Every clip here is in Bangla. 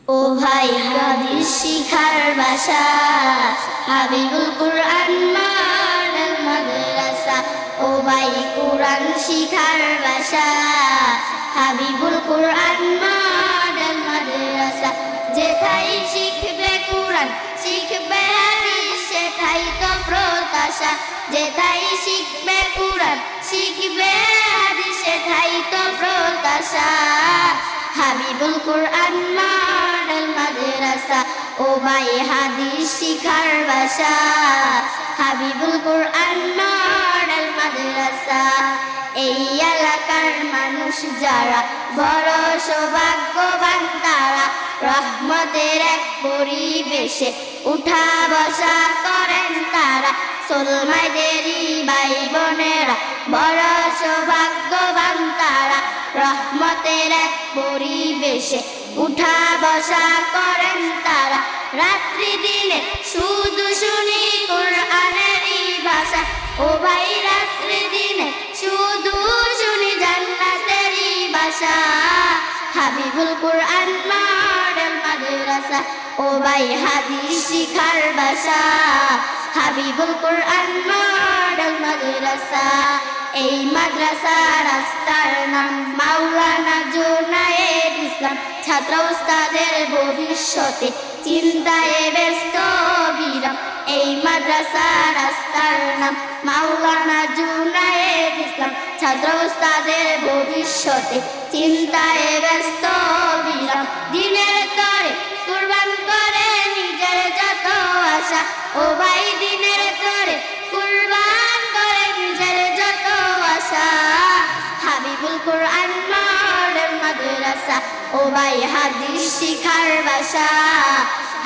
ও ভাই হাদিস শিখার বাসা, হাবিবুল কুরআন মডেল মাদ্রাসা। ও ভাই কুরআন শিখার বাসা, হাবিবুল কুরআন মডেল মাদ্রাসা। যেথায় শিখবে কুরআন শিখবে হাদিস, সেথায় তো প্রত্যাশা। যেথায় শিখবে কুরআন শিখবে হাদিস, সেথায় তো প্রত্যাশা। হাবিবুল কুরআন মডেল মাদ্রাসা। ও ভাই হাদিস শিখার বাসা, হাবিবুল কুরআন মডেল মাদ্রাসা। এই এলাকার মানুষ যারা বড় সৌভাগ্যবান তারা, রহমতের এক পরিবেশে উঠা বসা করেন তারা। মুসলমানদেরই ভাই বোনেরা বড় সৌভাগ্যবান তারা, রহমতের এক পরিবেশে উঠা বসা করেন তারা। রাত্রি দিনে শুধু শুনি কুরআনেরই ভাষা। ও ভাই রাত্রি দিনে শুধু শুনি জান্নাতেরই ভাষা। হাবিবুল কুরআন মডেল মাদ্রাসা। ও ভাই হাদিস শিখার বাসা, হাবিবুল কুরআন মডেল মাদ্রাসা। এই মাদ্রাসা রাস্তার নাম মাওলানা জুনায়েদ ইসলাম। ছাত্র উস্তাদের ভবিষ্যতে চিন্তায় ব্যস্ত বিরাম। এই মাদ্রাসা রাস্তার নাম মাওলানা জুনায়েদ ইসলাম। ছাত্র উস্তাদের ভবিষ্যতে চিন্তায় ব্যস্ত বিরাম। দিনের তরে কুরবান করে নিজের যত আশা। ও ভাই দিনের তরে কুরবান করে নিজের যত আশা। হাবিবুল কুরআন মডেল মাদ্রাসা। ও ভাই হাদিস শিখার বাসা,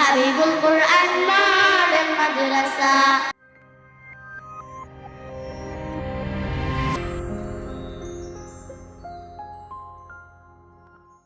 হাবিবুল কুরআন মডেল মাদ্রাসা।